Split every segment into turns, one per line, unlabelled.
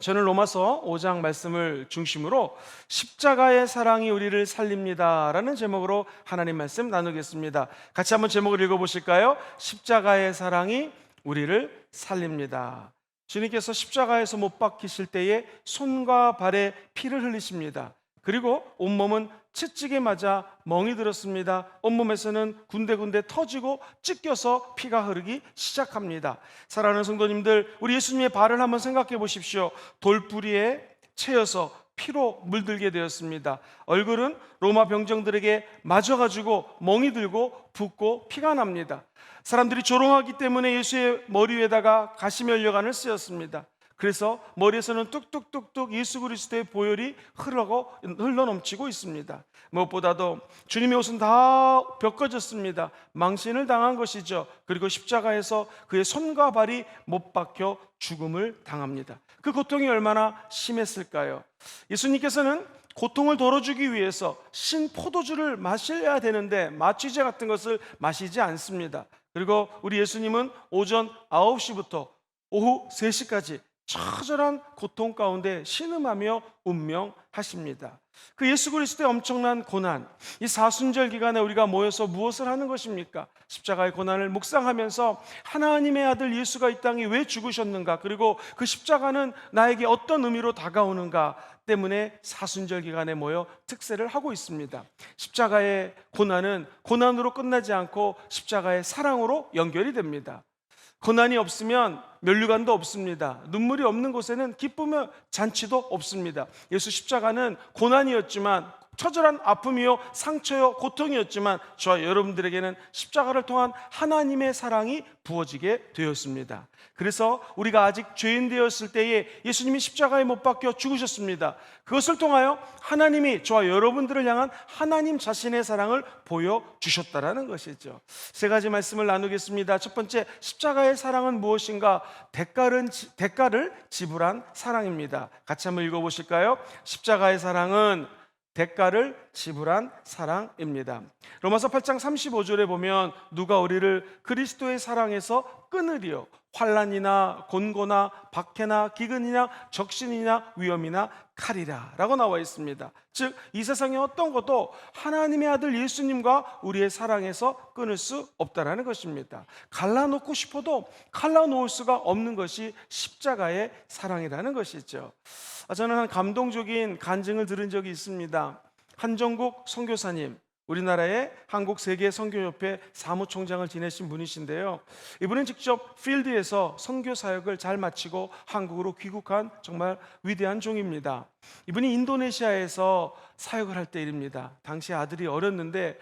저는 로마서 5장 말씀을 중심으로 십자가의 사랑이 우리를 살립니다라는 제목으로 하나님 말씀 나누겠습니다. 같이 한번 제목을 읽어보실까요? 십자가의 사랑이 우리를 살립니다. 주님께서 십자가에서 못 박히실 때에 손과 발에 피를 흘리십니다. 그리고 온몸은 채찍에 맞아 멍이 들었습니다. 온몸에서는 군데군데 터지고 찢겨서 피가 흐르기 시작합니다. 사랑하는 성도님들, 우리 예수님의 발을 한번 생각해 보십시오. 돌뿌리에 채여서 피로 물들게 되었습니다. 얼굴은 로마 병정들에게 맞아가지고 멍이 들고 붓고 피가 납니다. 사람들이 조롱하기 때문에 예수의 머리 위에다가 가시면류관을 쓰였습니다. 그래서 머리에서는 뚝뚝뚝뚝 예수 그리스도의 보혈이 흘러넘치고 있습니다. 무엇보다도 주님의 옷은 다 벗겨졌습니다. 망신을 당한 것이죠. 그리고 십자가에서 그의 손과 발이 못 박혀 죽음을 당합니다. 그 고통이 얼마나 심했을까요? 예수님께서는 고통을 덜어주기 위해서 신 포도주를 마셔야 되는데 마취제 같은 것을 마시지 않습니다. 그리고 우리 예수님은 오전 9시부터 오후 3시까지 처절한 고통 가운데 신음하며 운명하십니다. 그 예수 그리스도의 엄청난 고난, 이 사순절 기간에 우리가 모여서 무엇을 하는 것입니까? 십자가의 고난을 묵상하면서 하나님의 아들 예수가 이 땅에 왜 죽으셨는가, 그리고 그 십자가는 나에게 어떤 의미로 다가오는가 때문에 사순절 기간에 모여 특세를 하고 있습니다. 십자가의 고난은 고난으로 끝나지 않고 십자가의 사랑으로 연결이 됩니다. 고난이 없으면 면류관도 없습니다. 눈물이 없는 곳에는 기쁨의 잔치도 없습니다. 예수 십자가는 고난이었지만, 처절한 아픔이요 상처요 고통이었지만, 저와 여러분들에게는 십자가를 통한 하나님의 사랑이 부어지게 되었습니다. 그래서 우리가 아직 죄인 되었을 때에 예수님이 십자가에 못 박혀 죽으셨습니다. 그것을 통하여 하나님이 저와 여러분들을 향한 하나님 자신의 사랑을 보여주셨다라는 것이죠. 세 가지 말씀을 나누겠습니다. 첫 번째, 십자가의 사랑은 무엇인가? 대가를 지불한 사랑입니다. 같이 한번 읽어보실까요? 십자가의 사랑은 대가를 지불한 사랑입니다. 로마서 8장 35절에 보면 누가 우리를 그리스도의 사랑에서 끊으리요? 환난이나 곤고나 박해나 기근이나 적신이나 위험이나 칼이라 라고 나와 있습니다. 즉, 이 세상의 어떤 것도 하나님의 아들 예수님과 우리의 사랑에서 끊을 수 없다라는 것입니다. 갈라놓고 싶어도 갈라놓을 수가 없는 것이 십자가의 사랑이라는 것이죠. 저는 한 감동적인 간증을 들은 적이 있습니다. 한정국 선교사님, 우리나라의 한국세계선교협회 사무총장을 지내신 분이신데요, 이분은 직접 필드에서 선교 사역을 잘 마치고 한국으로 귀국한 정말 위대한 종입니다. 이분이 인도네시아에서 사역을 할 때 일입니다. 당시 아들이 어렸는데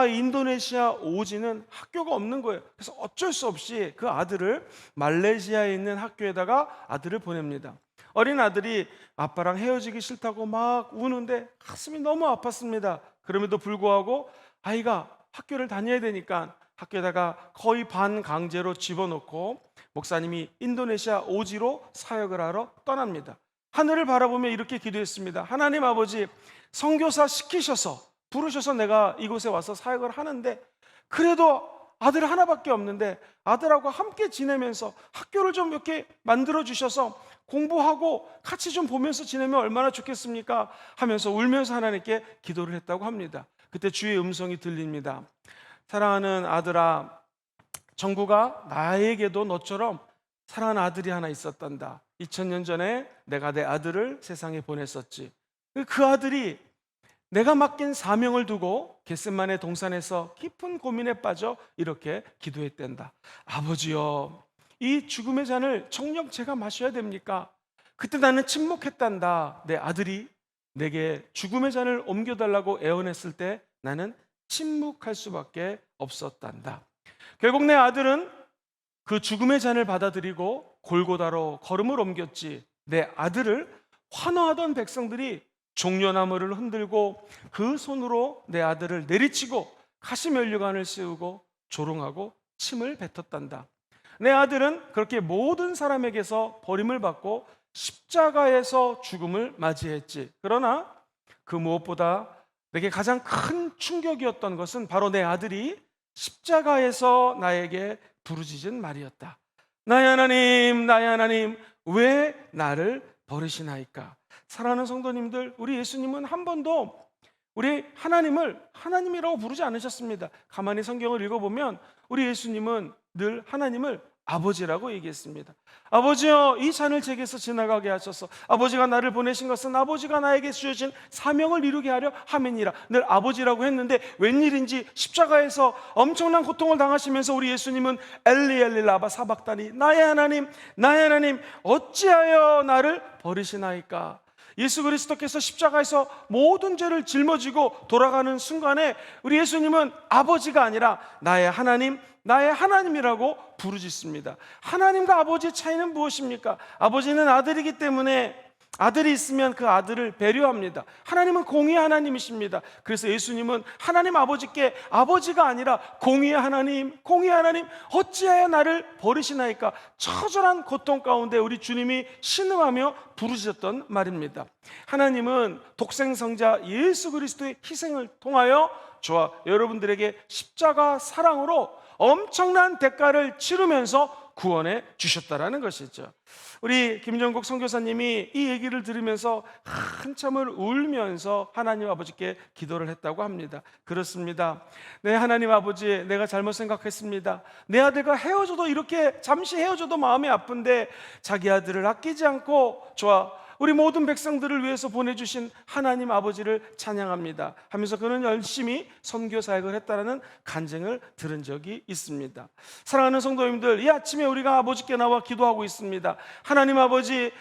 인도네시아 오지는 학교가 없는 거예요. 그래서 어쩔 수 없이 그 아들을 말레이시아에 있는 학교에다가 아들을 보냅니다. 어린 아들이 아빠랑 헤어지기 싫다고 막 우는데 가슴이 너무 아팠습니다. 그럼에도 불구하고 아이가 학교를 다녀야 되니까 학교에다가 거의 반강제로 집어넣고 목사님이 인도네시아 오지로 사역을 하러 떠납니다. 하늘을 바라보며 이렇게 기도했습니다. 하나님 아버지, 선교사 시키셔서 부르셔서 내가 이곳에 와서 사역을 하는데, 그래도 아들 하나밖에 없는데 아들하고 함께 지내면서 학교를 좀 이렇게 만들어 주셔서 공부하고 같이 좀 보면서 지내면 얼마나 좋겠습니까? 하면서 울면서 하나님께 기도를 했다고 합니다. 그때 주의 음성이 들립니다. 사랑하는 아들아, 정부가 나에게도 너처럼 사랑하는 아들이 하나 있었단다. 2000년 전에 내가 내 아들을 세상에 보냈었지. 그 아들이 내가 맡긴 사명을 두고 겟세마네 동산에서 깊은 고민에 빠져 이렇게 기도했단다. 아버지여, 이 죽음의 잔을 정녕 제가 마셔야 됩니까? 그때 나는 침묵했단다. 내 아들이 내게 죽음의 잔을 옮겨달라고 애원했을 때 나는 침묵할 수밖에 없었단다. 결국 내 아들은 그 죽음의 잔을 받아들이고 골고다로 걸음을 옮겼지. 내 아들을 환호하던 백성들이 종려나무를 흔들고 그 손으로 내 아들을 내리치고 가시면류관을 씌우고 조롱하고 침을 뱉었단다. 내 아들은 그렇게 모든 사람에게서 버림을 받고 십자가에서 죽음을 맞이했지. 그러나 그 무엇보다 내게 가장 큰 충격이었던 것은 바로 내 아들이 십자가에서 나에게 부르짖은 말이었다. 나의 하나님, 나의 하나님, 왜 나를 버리시나이까? 사랑하는 성도님들, 우리 예수님은 한 번도 우리 하나님을 하나님이라고 부르지 않으셨습니다. 가만히 성경을 읽어보면 우리 예수님은 늘 하나님을 아버지라고 얘기했습니다. 아버지여, 이 잔을 제게서 지나가게 하소서. 아버지가 나를 보내신 것은 아버지가 나에게 주신 사명을 이루게 하려 함이니라. 늘 아버지라고 했는데 웬일인지 십자가에서 엄청난 고통을 당하시면서 우리 예수님은 엘리 엘리 라바 사박다니, 나의 하나님 나의 하나님 어찌하여 나를 버리시나이까? 예수 그리스도께서 십자가에서 모든 죄를 짊어지고 돌아가는 순간에 우리 예수님은 아버지가 아니라 나의 하나님 나의 하나님이라고 부르짖습니다. 하나님과 아버지의 차이는 무엇입니까? 아버지는 아들이기 때문에 아들이 있으면 그 아들을 배려합니다. 하나님은 공의의 하나님이십니다. 그래서 예수님은 하나님 아버지께 아버지가 아니라 공의의 하나님 어찌하여 나를 버리시나이까? 처절한 고통 가운데 우리 주님이 신음하며 부르짖었던 말입니다. 하나님은 독생성자 예수 그리스도의 희생을 통하여 저와 여러분들에게 십자가 사랑으로 엄청난 대가를 치르면서 구원해 주셨다라는 것이죠. 우리 김정국 선교사님이 이 얘기를 들으면서 한참을 울면서 하나님 아버지께 기도를 했다고 합니다. 그렇습니다. 네, 하나님 아버지, 내가 잘못 생각했습니다. 내 아들과 헤어져도 이렇게 잠시 헤어져도 마음이 아픈데 자기 아들을 아끼지 않고 저와 우리 모든 백성들을 위해서 보내주신 하나님 아버지를 찬양합니다 하면서 그는 열심히 선교 사역을 했다라는 간증을 들은 적이 있습니다. 사랑하는 성도님들, 이 아침에 우리가 아버지께 나와 기도하고 있습니다. 하나님 아버지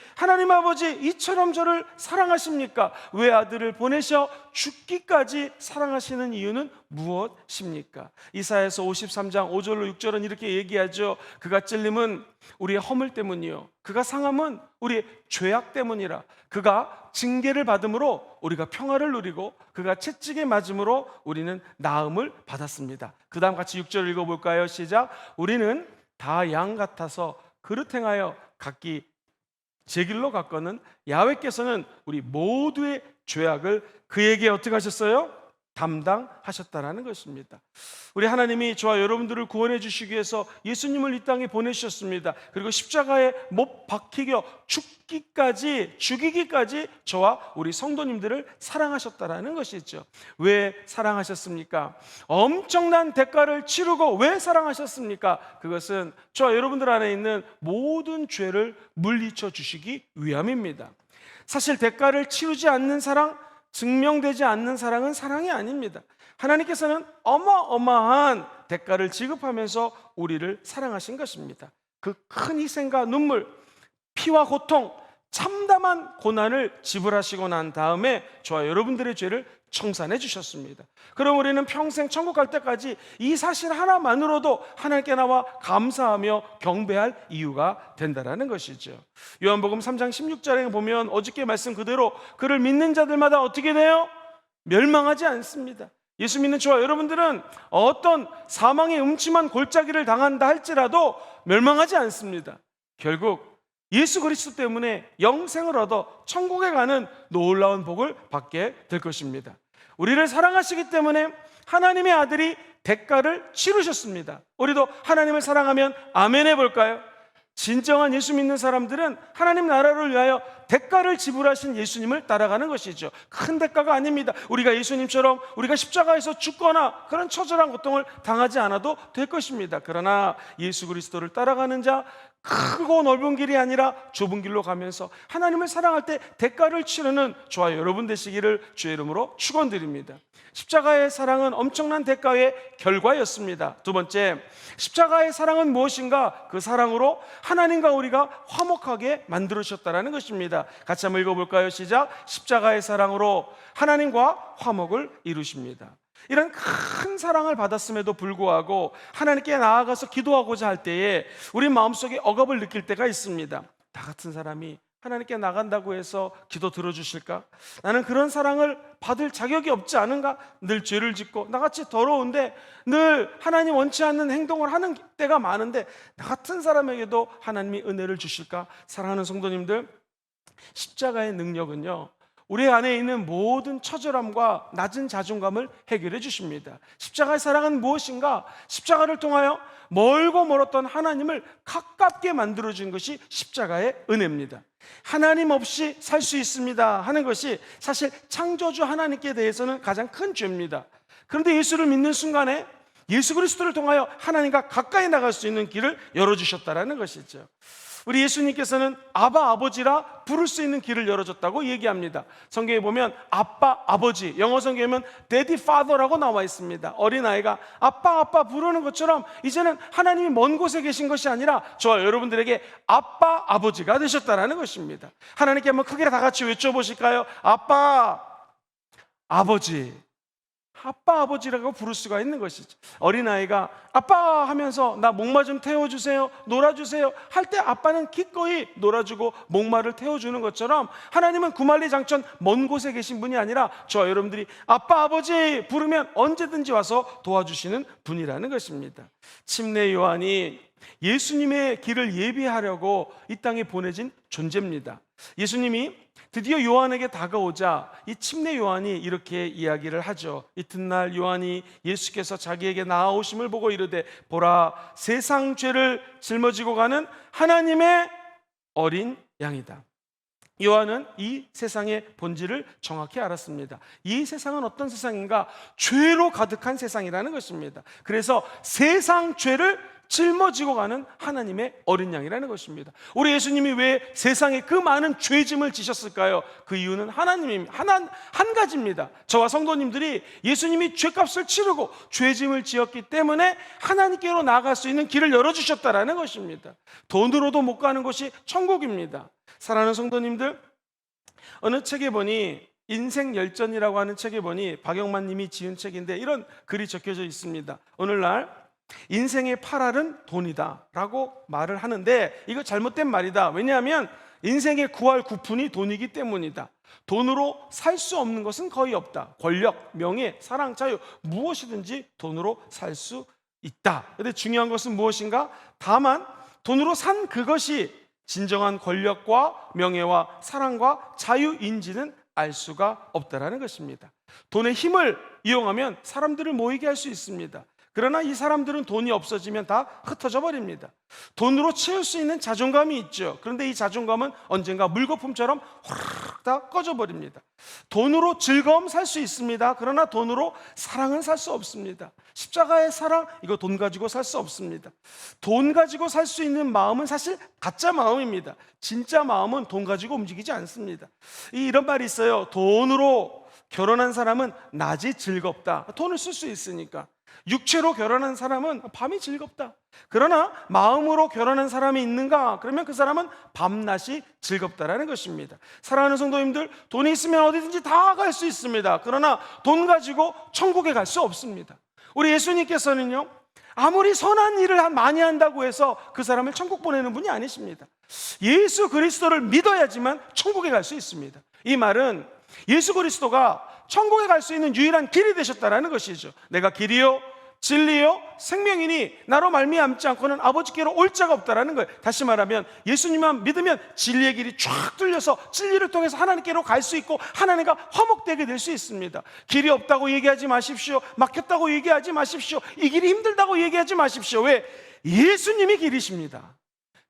이처럼 저를 사랑하십니까? 왜 아들을 보내셔 죽기까지 사랑하시는 이유는 무엇입니까? 이사야서 53장 5절로 6절은 이렇게 얘기하죠. 그가 찔림은 우리의 허물 때문이요, 그가 상함은 우리의 죄악 때문이라. 그가 징계를 받음으로 우리가 평화를 누리고 그가 채찍에 맞음으로 우리는 나음을 받았습니다. 그 다음 같이 6절 읽어볼까요? 시작. 우리는 다 양 같아서 그릇 행하여 각기 제 길로 갔거는 야훼께서는 우리 모두의 죄악을 그에게 어떻게 하셨어요? 담당하셨다라는 것입니다. 우리 하나님이 저와 여러분들을 구원해 주시기 위해서 예수님을 이 땅에 보내주셨습니다. 그리고 십자가에 못 박히겨 죽이기까지 저와 우리 성도님들을 사랑하셨다라는 것이죠. 왜 사랑하셨습니까? 엄청난 대가를 치르고 왜 사랑하셨습니까? 그것은 저와 여러분들 안에 있는 모든 죄를 물리쳐 주시기 위함입니다. 사실 대가를 치르지 않는 사랑, 증명되지 않는 사랑은 사랑이 아닙니다. 하나님께서는 어마어마한 대가를 지급하면서 우리를 사랑하신 것입니다. 그 큰 희생과 눈물, 피와 고통, 참담한 고난을 지불하시고 난 다음에 저와 여러분들의 죄를 청산해 주셨습니다. 그럼 우리는 평생 천국 갈 때까지 이 사실 하나만으로도 하나님께 나와 감사하며 경배할 이유가 된다는 것이죠. 요한복음 3장 16절에 보면 어저께 말씀 그대로 그를 믿는 자들마다 어떻게 돼요? 멸망하지 않습니다. 예수 믿는 저와 여러분들은 어떤 사망의 음침한 골짜기를 당한다 할지라도 멸망하지 않습니다. 결국 예수 그리스도 때문에 영생을 얻어 천국에 가는 놀라운 복을 받게 될 것입니다. 우리를 사랑하시기 때문에 하나님의 아들이 대가를 치르셨습니다. 우리도 하나님을 사랑하면 아멘 해볼까요? 진정한 예수 믿는 사람들은 하나님 나라를 위하여 대가를 지불하신 예수님을 따라가는 것이죠. 큰 대가가 아닙니다. 우리가 예수님처럼 우리가 십자가에서 죽거나 그런 처절한 고통을 당하지 않아도 될 것입니다. 그러나 예수 그리스도를 따라가는 자, 크고 넓은 길이 아니라 좁은 길로 가면서 하나님을 사랑할 때 대가를 치르는 저와 여러분 되시기를 주의 이름으로 축원드립니다. 십자가의 사랑은 엄청난 대가의 결과였습니다. 두 번째, 십자가의 사랑은 무엇인가? 그 사랑으로 하나님과 우리가 화목하게 만들어주셨다는 것입니다. 같이 한번 읽어볼까요? 시작. 십자가의 사랑으로 하나님과 화목을 이루십니다. 이런 큰 사랑을 받았음에도 불구하고 하나님께 나아가서 기도하고자 할 때에 우리 마음속에 억압을 느낄 때가 있습니다. 나 같은 사람이 하나님께 나간다고 해서 기도 들어주실까? 나는 그런 사랑을 받을 자격이 없지 않은가? 늘 죄를 짓고 나같이 더러운데 늘 하나님 원치 않는 행동을 하는 때가 많은데 나 같은 사람에게도 하나님이 은혜를 주실까? 사랑하는 성도님들, 십자가의 능력은요, 우리 안에 있는 모든 처절함과 낮은 자존감을 해결해 주십니다. 십자가의 사랑은 무엇인가? 십자가를 통하여 멀고 멀었던 하나님을 가깝게 만들어준 것이 십자가의 은혜입니다. 하나님 없이 살 수 있습니다 하는 것이 사실 창조주 하나님께 대해서는 가장 큰 죄입니다. 그런데 예수를 믿는 순간에 예수 그리스도를 통하여 하나님과 가까이 나갈 수 있는 길을 열어주셨다는 것이죠. 우리 예수님께서는 아바 아버지라 부를 수 있는 길을 열어줬다고 얘기합니다. 성경에 보면 아빠 아버지, 영어 성경에 보면 Daddy Father라고 나와 있습니다. 어린아이가 아빠 아빠 부르는 것처럼 이제는 하나님이 먼 곳에 계신 것이 아니라 저와 여러분들에게 아빠 아버지가 되셨다는 것입니다. 하나님께 한번 크게 다 같이 외쳐보실까요? 아빠 아버지, 아빠 아버지라고 부를 수가 있는 것이죠. 어린아이가 아빠 하면서 나 목마 좀 태워주세요, 놀아주세요 할 때 아빠는 기꺼이 놀아주고 목마를 태워주는 것처럼 하나님은 구만리장천 먼 곳에 계신 분이 아니라 저와 여러분들이 아빠 아버지 부르면 언제든지 와서 도와주시는 분이라는 것입니다. 침례 요한이 예수님의 길을 예비하려고 이 땅에 보내진 존재입니다. 예수님이 드디어 요한에게 다가오자 이 침례 요한이 이렇게 이야기를 하죠. 이튿날 요한이 예수께서 자기에게 나아오심을 보고 이르되 보라, 세상 죄를 짊어지고 가는 하나님의 어린 양이다. 요한은 이 세상의 본질을 정확히 알았습니다. 이 세상은 어떤 세상인가? 죄로 가득한 세상이라는 것입니다. 그래서 세상 죄를 짊어지고 가는 하나님의 어린 양이라는 것입니다. 우리 예수님이 왜 세상에 그 많은 죄짐을 지셨을까요? 그 이유는 한 가지입니다. 저와 성도님들이 예수님이 죄값을 치르고 죄짐을 지었기 때문에 하나님께로 나아갈 수 있는 길을 열어주셨다는 것입니다. 돈으로도 못 가는 곳이 천국입니다. 사랑하는 성도님들, 어느 책에 보니 인생 열전이라고 하는 책에 보니 박영만 님이 지은 책인데 이런 글이 적혀져 있습니다. 오늘날 인생의 8알은 돈이다 라고 말을 하는데 이거 잘못된 말이다. 왜냐하면 인생의 9할 9푼이 돈이기 때문이다. 돈으로 살 수 없는 것은 거의 없다. 권력, 명예, 사랑, 자유 무엇이든지 돈으로 살 수 있다. 그런데 중요한 것은 무엇인가? 다만 돈으로 산 그것이 진정한 권력과 명예와 사랑과 자유인지는 알 수가 없다는 것입니다. 돈의 힘을 이용하면 사람들을 모이게 할 수 있습니다. 그러나 이 사람들은 돈이 없어지면 다 흩어져 버립니다. 돈으로 채울 수 있는 자존감이 있죠. 그런데 이 자존감은 언젠가 물거품처럼 후루룩 다 꺼져 버립니다. 돈으로 즐거움 살 수 있습니다. 그러나 돈으로 사랑은 살 수 없습니다. 십자가의 사랑, 이거 돈 가지고 살 수 없습니다. 돈 가지고 살 수 있는 마음은 사실 가짜 마음입니다. 진짜 마음은 돈 가지고 움직이지 않습니다. 이런 말이 있어요. 돈으로 결혼한 사람은 낮이 즐겁다. 돈을 쓸 수 있으니까. 육체로 결혼한 사람은 밤이 즐겁다. 그러나 마음으로 결혼한 사람이 있는가? 그러면 그 사람은 밤낮이 즐겁다라는 것입니다. 사랑하는 성도님들, 돈이 있으면 어디든지 다 갈 수 있습니다. 그러나 돈 가지고 천국에 갈 수 없습니다. 우리 예수님께서는요, 아무리 선한 일을 많이 한다고 해서 그 사람을 천국 보내는 분이 아니십니다. 예수 그리스도를 믿어야지만 천국에 갈 수 있습니다. 이 말은 예수 그리스도가 천국에 갈 수 있는 유일한 길이 되셨다는 것이죠. 내가 길이요 진리요 생명이니 나로 말미암지 않고는 아버지께로 올 자가 없다라는 거예요. 다시 말하면 예수님만 믿으면 진리의 길이 쫙 뚫려서 진리를 통해서 하나님께로 갈 수 있고 하나님과 화목되게 될 수 있습니다. 길이 없다고 얘기하지 마십시오. 막혔다고 얘기하지 마십시오. 이 길이 힘들다고 얘기하지 마십시오. 왜? 예수님이 길이십니다.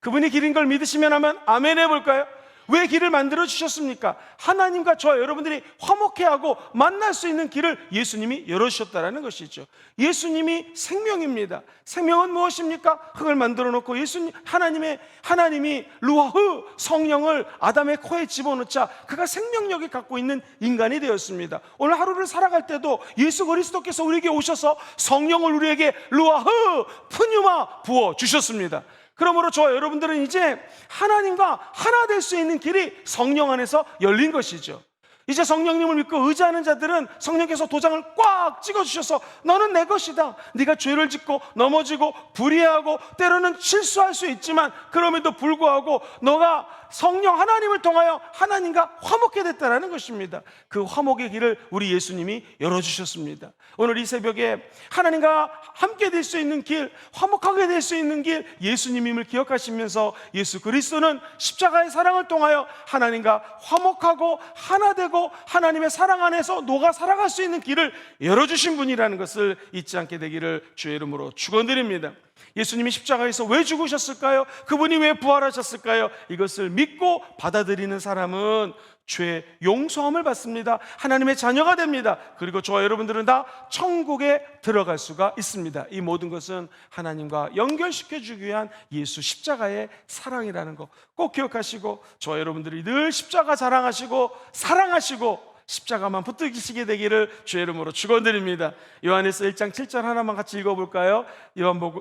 그분이 길인 걸 믿으시면 하면 아멘 해볼까요? 왜 길을 만들어 주셨습니까? 하나님과 저와 여러분들이 화목해하고 만날 수 있는 길을 예수님이 열어주셨다는 것이죠. 예수님이 생명입니다. 생명은 무엇입니까? 흙을 만들어 놓고 하나님이 루아흐 성령을 아담의 코에 집어넣자 그가 생명력이 갖고 있는 인간이 되었습니다. 오늘 하루를 살아갈 때도 예수 그리스도께서 우리에게 오셔서 성령을 우리에게 루아흐 푸뉴마 부어 주셨습니다. 그러므로 저와 여러분들은 이제 하나님과 하나 될 수 있는 길이 성령 안에서 열린 것이죠. 이제 성령님을 믿고 의지하는 자들은 성령께서 도장을 꽉 찍어주셔서 너는 내 것이다. 네가 죄를 짓고 넘어지고 불의하고 때로는 실수할 수 있지만 그럼에도 불구하고 너가 성령 하나님을 통하여 하나님과 화목게 됐다는 것입니다. 그 화목의 길을 우리 예수님이 열어주셨습니다. 오늘 이 새벽에 하나님과 함께 될 수 있는 길, 화목하게 될 수 있는 길, 예수님임을 기억하시면서 예수 그리스도는 십자가의 사랑을 통하여 하나님과 화목하고 하나 되고 하나님의 사랑 안에서 녹아 살아갈 수 있는 길을 열어주신 분이라는 것을 잊지 않게 되기를 주의 이름으로 축원드립니다. 예수님이 십자가에서 왜 죽으셨을까요? 그분이 왜 부활하셨을까요? 이것을 믿고 받아들이는 사람은 죄 용서함을 받습니다. 하나님의 자녀가 됩니다. 그리고 저와 여러분들은 다 천국에 들어갈 수가 있습니다. 이 모든 것은 하나님과 연결시켜주기 위한 예수 십자가의 사랑이라는 거 꼭 기억하시고, 저와 여러분들이 늘 십자가 자랑하시고 사랑하시고 십자가만 붙들기시게 되기를 주의 이름으로 축원드립니다. 요한일서 1장 7절 하나만 같이 읽어볼까요?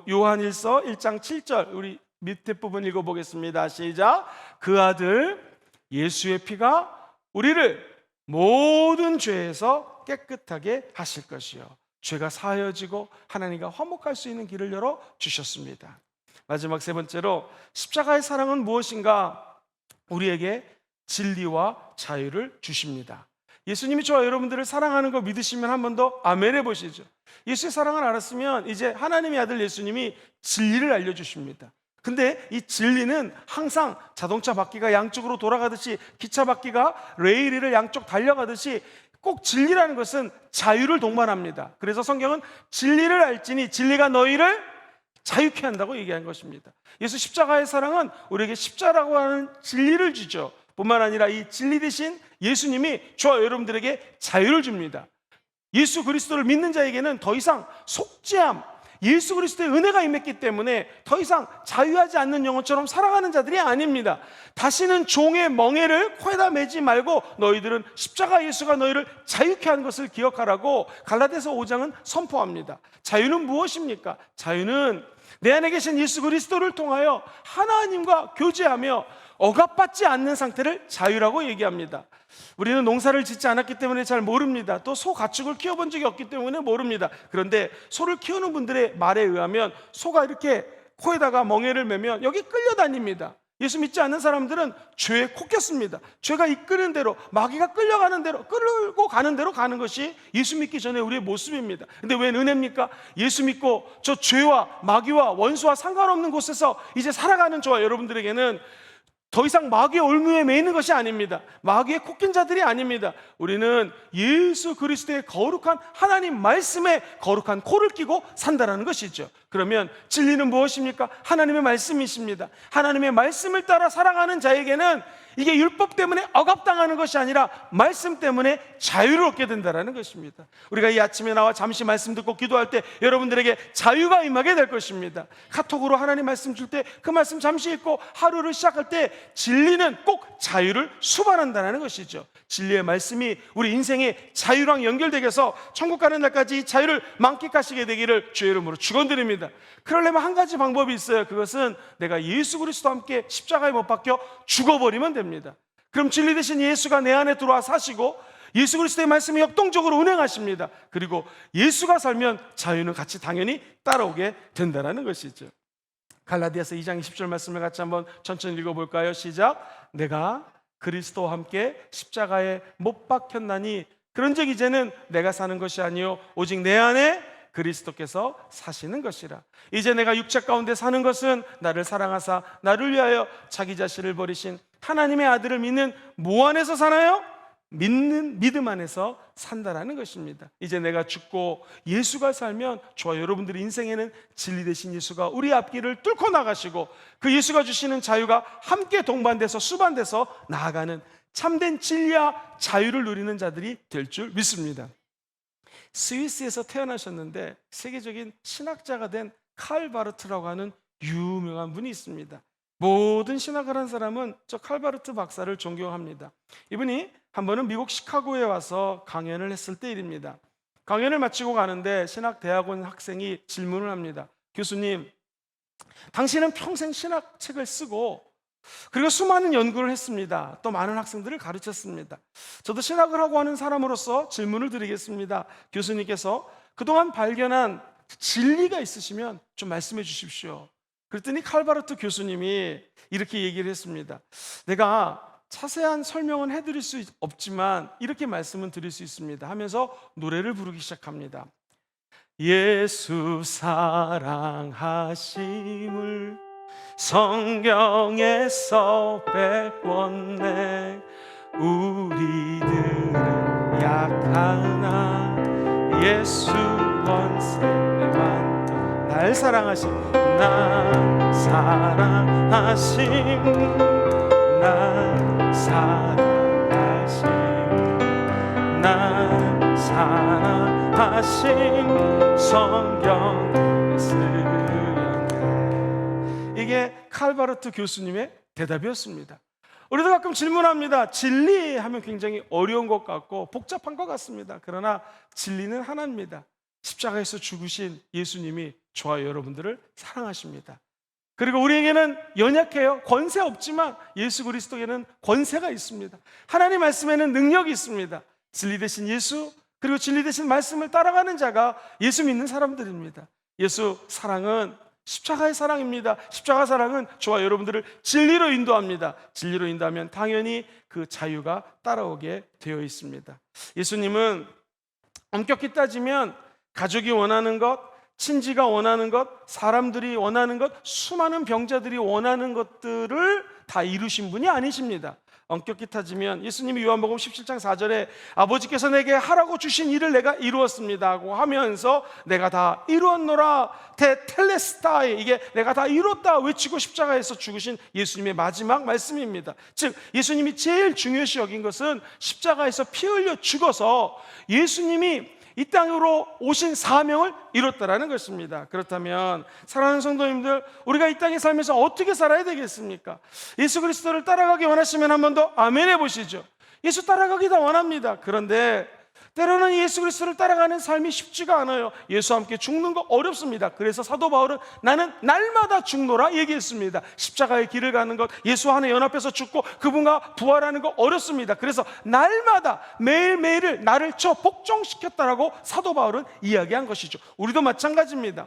요한일서 1장 7절 우리 밑에 부분 읽어보겠습니다. 시작. 그 아들 예수의 피가 우리를 모든 죄에서 깨끗하게 하실 것이요 죄가 사하여지고 하나님과 화목할 수 있는 길을 열어 주셨습니다. 마지막 세 번째로 십자가의 사랑은 무엇인가? 우리에게 진리와 자유를 주십니다. 예수님이 저와 여러분들을 사랑하는 거 믿으시면 한 번 더 아멘 해보시죠. 예수의 사랑을 알았으면 이제 하나님의 아들 예수님이 진리를 알려주십니다. 근데 이 진리는 항상 자동차 바퀴가 양쪽으로 돌아가듯이, 기차 바퀴가 레일 위를 양쪽 달려가듯이 꼭 진리라는 것은 자유를 동반합니다. 그래서 성경은 진리를 알지니 진리가 너희를 자유케 한다고 얘기한 것입니다. 예수 십자가의 사랑은 우리에게 십자라고 하는 진리를 주죠. 뿐만 아니라 이 진리 대신 예수님이 저와 여러분들에게 자유를 줍니다. 예수 그리스도를 믿는 자에게는 더 이상 속죄함, 예수 그리스도의 은혜가 임했기 때문에 더 이상 자유하지 않는 영혼처럼 살아가는 자들이 아닙니다. 다시는 종의 멍에를 코에다 매지 말고 너희들은 십자가 예수가 너희를 자유케 한 것을 기억하라고 갈라디아서 5장은 선포합니다. 자유는 무엇입니까? 자유는 내 안에 계신 예수 그리스도를 통하여 하나님과 교제하며 억압받지 않는 상태를 자유라고 얘기합니다. 우리는 농사를 짓지 않았기 때문에 잘 모릅니다. 또 소 가축을 키워본 적이 없기 때문에 모릅니다. 그런데 소를 키우는 분들의 말에 의하면 소가 이렇게 코에다가 멍에를 매면 여기 끌려다닙니다. 예수 믿지 않는 사람들은 죄에 콕혔습니다. 죄가 이끄는 대로, 마귀가 끌려가는 대로, 끌고 가는 대로 가는 것이 예수 믿기 전에 우리의 모습입니다. 근데 왜 은혜입니까? 예수 믿고 저 죄와 마귀와 원수와 상관없는 곳에서 이제 살아가는 저와 여러분들에게는 더 이상 마귀의 올무에 매이는 것이 아닙니다. 마귀의 콕힌 자들이 아닙니다. 우리는 예수 그리스도의 거룩한 하나님 말씀에 거룩한 코를 끼고 산다는 것이죠. 그러면 진리는 무엇입니까? 하나님의 말씀이십니다. 하나님의 말씀을 따라 살아가는 자에게는 이게 율법 때문에 억압당하는 것이 아니라 말씀 때문에 자유를 얻게 된다는 것입니다. 우리가 이 아침에 나와 잠시 말씀 듣고 기도할 때 여러분들에게 자유가 임하게 될 것입니다. 카톡으로 하나님 말씀 줄 때 그 말씀 잠시 읽고 하루를 시작할 때 진리는 꼭 자유를 수반한다는 것이죠. 진리의 말씀이 우리 인생의 자유랑 연결되게 해서 천국 가는 날까지 이 자유를 만끽하시게 되기를 주의 이름으로 축원드립니다. 그러려면 한 가지 방법이 있어요. 그것은 내가 예수 그리스도와 함께 십자가에 못 박혀 죽어버리면 됩니다. 그럼 진리 대신 예수가 내 안에 들어와 사시고 예수 그리스도의 말씀이 역동적으로 운행하십니다. 그리고 예수가 살면 자유는 같이 당연히 따라오게 된다는 것이죠. 갈라디아서 2장 20절 말씀을 같이 한번 천천히 읽어볼까요? 시작. 내가 그리스도와 함께 십자가에 못 박혔나니 그런즉 이제는 내가 사는 것이 아니요 오직 내 안에 그리스도께서 사시는 것이라. 이제 내가 육체 가운데 사는 것은 나를 사랑하사 나를 위하여 자기 자신을 버리신 하나님의 아들을 믿는 뭐 안에서 사나요? 믿는 믿음 안에서 산다라는 것입니다. 이제 내가 죽고 예수가 살면 저와 여러분들의 인생에는 진리 되신 예수가 우리 앞길을 뚫고 나가시고 그 예수가 주시는 자유가 함께 동반돼서 수반돼서 나아가는 참된 진리와 자유를 누리는 자들이 될 줄 믿습니다. 스위스에서 태어나셨는데 세계적인 신학자가 된 칼 바르트라고 하는 유명한 분이 있습니다. 모든 신학을 한 사람은 저 칼 바르트 박사를 존경합니다. 이분이 한 번은 미국 시카고에 와서 강연을 했을 때 일입니다. 강연을 마치고 가는데 신학대학원 학생이 질문을 합니다. 교수님, 당신은 평생 신학책을 쓰고 그리고 수많은 연구를 했습니다. 또 많은 학생들을 가르쳤습니다. 저도 신학을 하고 하는 사람으로서 질문을 드리겠습니다. 교수님께서 그동안 발견한 진리가 있으시면 좀 말씀해 주십시오. 그랬더니 칼바르트 교수님이 이렇게 얘기를 했습니다. 내가 자세한 설명은 해드릴 수 없지만 이렇게 말씀은 드릴 수 있습니다 하면서 노래를 부르기 시작합니다. 예수 사랑하심을 성경에서 배웠네. 우리들은 약하나 예수 권세만 날 사랑하심, 날 사랑하심, 날 사랑하심, 날 사랑하심 성경에 쓰였네. 이게 칼바르트 교수님의 대답이었습니다. 우리도 가끔 질문합니다. 진리하면 굉장히 어려운 것 같고 복잡한 것 같습니다. 그러나 진리는 하나입니다. 십자가에서 죽으신 예수님이 저와 여러분들을 사랑하십니다. 그리고 우리에게는 연약해요. 권세 없지만 예수 그리스도에게는 권세가 있습니다. 하나님 말씀에는 능력이 있습니다. 진리 되신 예수, 그리고 진리 되신 말씀을 따라가는 자가 예수 믿는 사람들입니다. 예수 사랑은 십자가의 사랑입니다. 십자가 사랑은 저와 여러분들을 진리로 인도합니다. 진리로 인도하면 당연히 그 자유가 따라오게 되어 있습니다. 예수님은 엄격히 따지면 가족이 원하는 것, 친지가 원하는 것, 사람들이 원하는 것, 수많은 병자들이 원하는 것들을 다 이루신 분이 아니십니다. 엄격히 따지면 예수님이 요한복음 17장 4절에 아버지께서 내게 하라고 주신 일을 내가 이루었습니다 하고 하면서 내가 다 이루었노라 테텔레스타이, 이게 내가 다 이뤘다 외치고 십자가에서 죽으신 예수님의 마지막 말씀입니다. 즉 예수님이 제일 중요시 여긴 것은 십자가에서 피 흘려 죽어서 예수님이 이 땅으로 오신 사명을 이뤘다라는 것입니다. 그렇다면 사랑하는 성도님들, 우리가 이 땅에 살면서 어떻게 살아야 되겠습니까? 예수 그리스도를 따라가기 원하시면 한 번 더 아멘 해보시죠. 예수 따라가기 다 원합니다. 그런데 때로는 예수 그리스도를 따라가는 삶이 쉽지가 않아요. 예수와 함께 죽는 거 어렵습니다. 그래서 사도 바울은 나는 날마다 죽노라 얘기했습니다. 십자가의 길을 가는 것, 예수 안에 연합해서 죽고 그분과 부활하는 거 어렵습니다. 그래서 날마다 매일매일을 나를 쳐 복종시켰다라고 사도 바울은 이야기한 것이죠. 우리도 마찬가지입니다.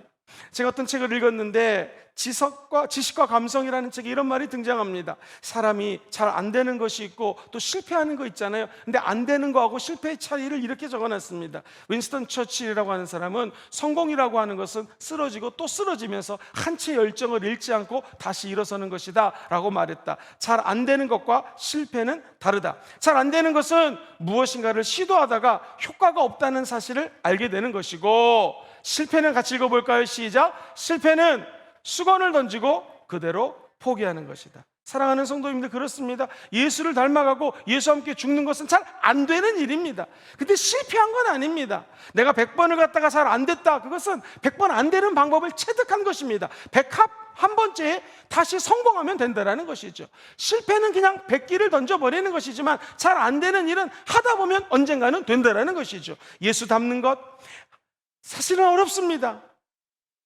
제가 어떤 책을 읽었는데 지식과 감성이라는 책에 이런 말이 등장합니다. 사람이 잘 안 되는 것이 있고 또 실패하는 거 있잖아요. 근데 안 되는 거하고 실패의 차이를 이렇게 적어놨습니다. 윈스턴 처칠이라고 하는 사람은 성공이라고 하는 것은 쓰러지고 또 쓰러지면서 한치의 열정을 잃지 않고 다시 일어서는 것이다 라고 말했다. 잘 안 되는 것과 실패는 다르다. 잘 안 되는 것은 무엇인가를 시도하다가 효과가 없다는 사실을 알게 되는 것이고, 실패는 같이 읽어볼까요? 시작. 실패는 수건을 던지고 그대로 포기하는 것이다. 사랑하는 성도님들, 그렇습니다. 예수를 닮아가고 예수와 함께 죽는 것은 잘 안 되는 일입니다. 근데 실패한 건 아닙니다. 내가 100번을 갔다가 잘 안 됐다, 그것은 100번 안 되는 방법을 체득한 것입니다. 100합 한 번째에 다시 성공하면 된다는 것이죠. 실패는 그냥 100기를 던져버리는 것이지만 잘 안 되는 일은 하다 보면 언젠가는 된다는 것이죠. 예수 닮는 것 사실은 어렵습니다.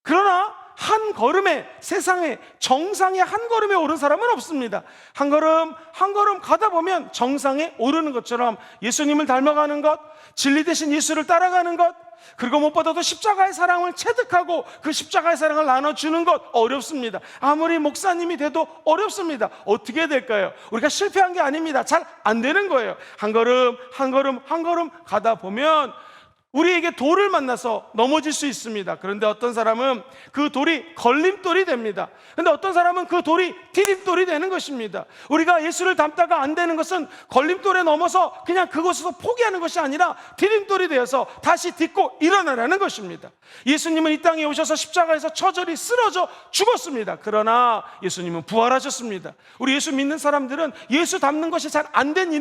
그러나 한 걸음에, 세상에 정상의 한 걸음에 오른 사람은 없습니다. 한 걸음 한 걸음 가다 보면 정상에 오르는 것처럼 예수님을 닮아가는 것, 진리 되신 예수를 따라가는 것, 그리고 무엇보다도 십자가의 사랑을 체득하고 그 십자가의 사랑을 나눠주는 것 어렵습니다. 아무리 목사님이 돼도 어렵습니다. 어떻게 해야 될까요? 우리가 실패한 게 아닙니다. 잘 안 되는 거예요. 한 걸음 한 걸음 한 걸음 가다 보면 우리에게 돌을 만나서 넘어질 수 있습니다. 그런데 어떤 사람은 그 돌이 걸림돌이 됩니다. 그런데 어떤 사람은 그 돌이 디딤돌이 되는 것입니다. 우리가 예수를 닮다가 안 되는 것은 걸림돌에 넘어서 그냥 그곳에서 포기하는 것이 아니라 디딤돌이 되어서 다시 딛고 일어나라는 것입니다. 예수님은 이 땅에 오셔서 십자가에서 처절히 쓰러져 죽었습니다. 그러나 예수님은 부활하셨습니다. 우리 예수 믿는 사람들은 예수 닮는 것이 잘 안 된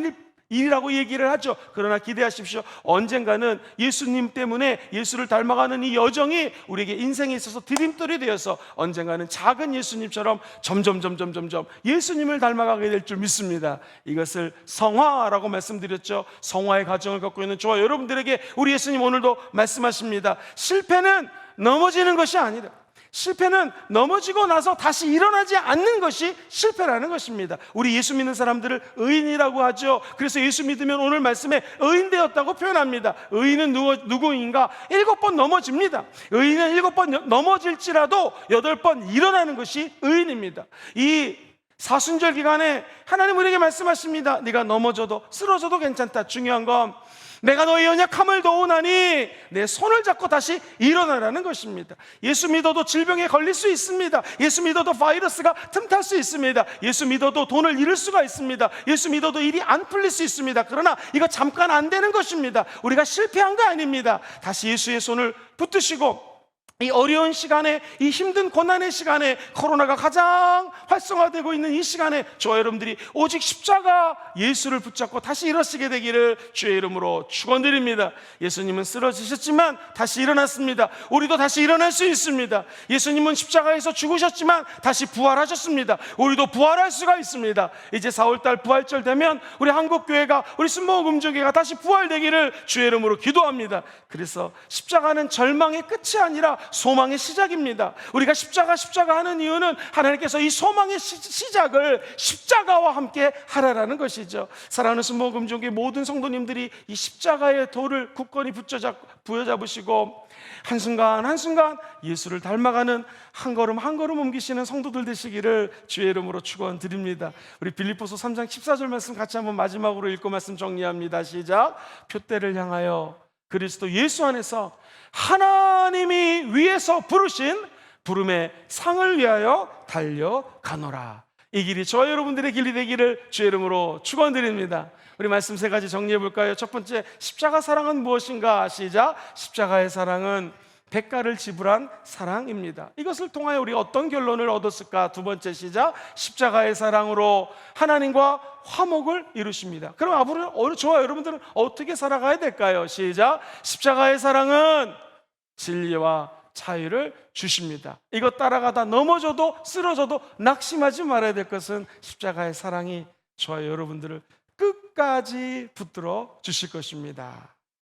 일이라고 얘기를 하죠. 그러나 기대하십시오. 언젠가는 예수님 때문에 예수를 닮아가는 이 여정이 우리에게 인생에 있어서 디딤돌이 되어서 언젠가는 작은 예수님처럼 점점 예수님을 닮아가게 될 줄 믿습니다. 이것을 성화라고 말씀드렸죠. 성화의 과정을 갖고 있는 저와 여러분들에게 우리 예수님 오늘도 말씀하십니다. 실패는 넘어지는 것이 아니다. 실패는 넘어지고 나서 다시 일어나지 않는 것이 실패라는 것입니다. 우리 예수 믿는 사람들을 의인이라고 하죠. 그래서 예수 믿으면 오늘 말씀에 의인 되었다고 표현합니다. 의인은 누구인가? 7번 넘어집니다. 의인은 7번 넘어질지라도 8번 일어나는 것이 의인입니다. 이 사순절 기간에 하나님 우리에게 말씀하십니다. 네가 넘어져도 쓰러져도 괜찮다. 중요한 건 내가 너의 연약함을 도우나니 내 손을 잡고 다시 일어나라는 것입니다. 예수 믿어도 질병에 걸릴 수 있습니다. 예수 믿어도 바이러스가 틈탈 수 있습니다. 예수 믿어도 돈을 잃을 수가 있습니다. 예수 믿어도 일이 안 풀릴 수 있습니다. 그러나 이거 잠깐 안 되는 것입니다. 우리가 실패한 거 아닙니다. 다시 예수의 손을 붙드시고 이 어려운 시간에, 이 힘든 고난의 시간에, 코로나가 가장 활성화되고 있는 이 시간에 저와 여러분들이 오직 십자가 예수를 붙잡고 다시 일어서게 되기를 주의 이름으로 축원드립니다. 예수님은 쓰러지셨지만 다시 일어났습니다. 우리도 다시 일어날 수 있습니다. 예수님은 십자가에서 죽으셨지만 다시 부활하셨습니다. 우리도 부활할 수가 있습니다. 이제 4월달 부활절 되면 우리 한국교회가, 우리 순복음교회가 다시 부활되기를 주의 이름으로 기도합니다. 그래서 십자가는 절망의 끝이 아니라 소망의 시작입니다. 우리가 십자가 하는 이유는 하나님께서 이 소망의 시작을 십자가와 함께 하라라는 것이죠. 사랑하는 순복음교회 모든 성도님들이 이 십자가의 돌을 굳건히 부여잡으시고 한순간 한순간 예수를 닮아가는 한 걸음 한 걸음 옮기시는 성도들 되시기를 주의 이름으로 축원드립니다. 우리 빌립보서 3장 14절 말씀 같이 한번 마지막으로 읽고 말씀 정리합니다. 시작. 표대를 향하여 그리스도 예수 안에서 하나님이 위에서 부르신 부름의 상을 위하여 달려가노라. 이 길이 저와 여러분들의 길이 되기를 주의 이름으로 축원드립니다. 우리 말씀 3가지 정리해 볼까요? 첫 번째, 십자가 사랑은 무엇인가? 시작. 십자가의 사랑은 대가를 지불한 사랑입니다. 이것을 통하여 우리가 어떤 결론을 얻었을까? 두 번째, 시작. 십자가의 사랑으로 하나님과 화목을 이루십니다. 그럼 앞으로 저와 여러분들은 어떻게 살아가야 될까요? 시작. 십자가의 사랑은 진리와 자유를 주십니다. 이것 따라가다 넘어져도 쓰러져도 낙심하지 말아야 될 것은 십자가의 사랑이 저와 여러분들을 끝까지 붙들어 주실 것입니다.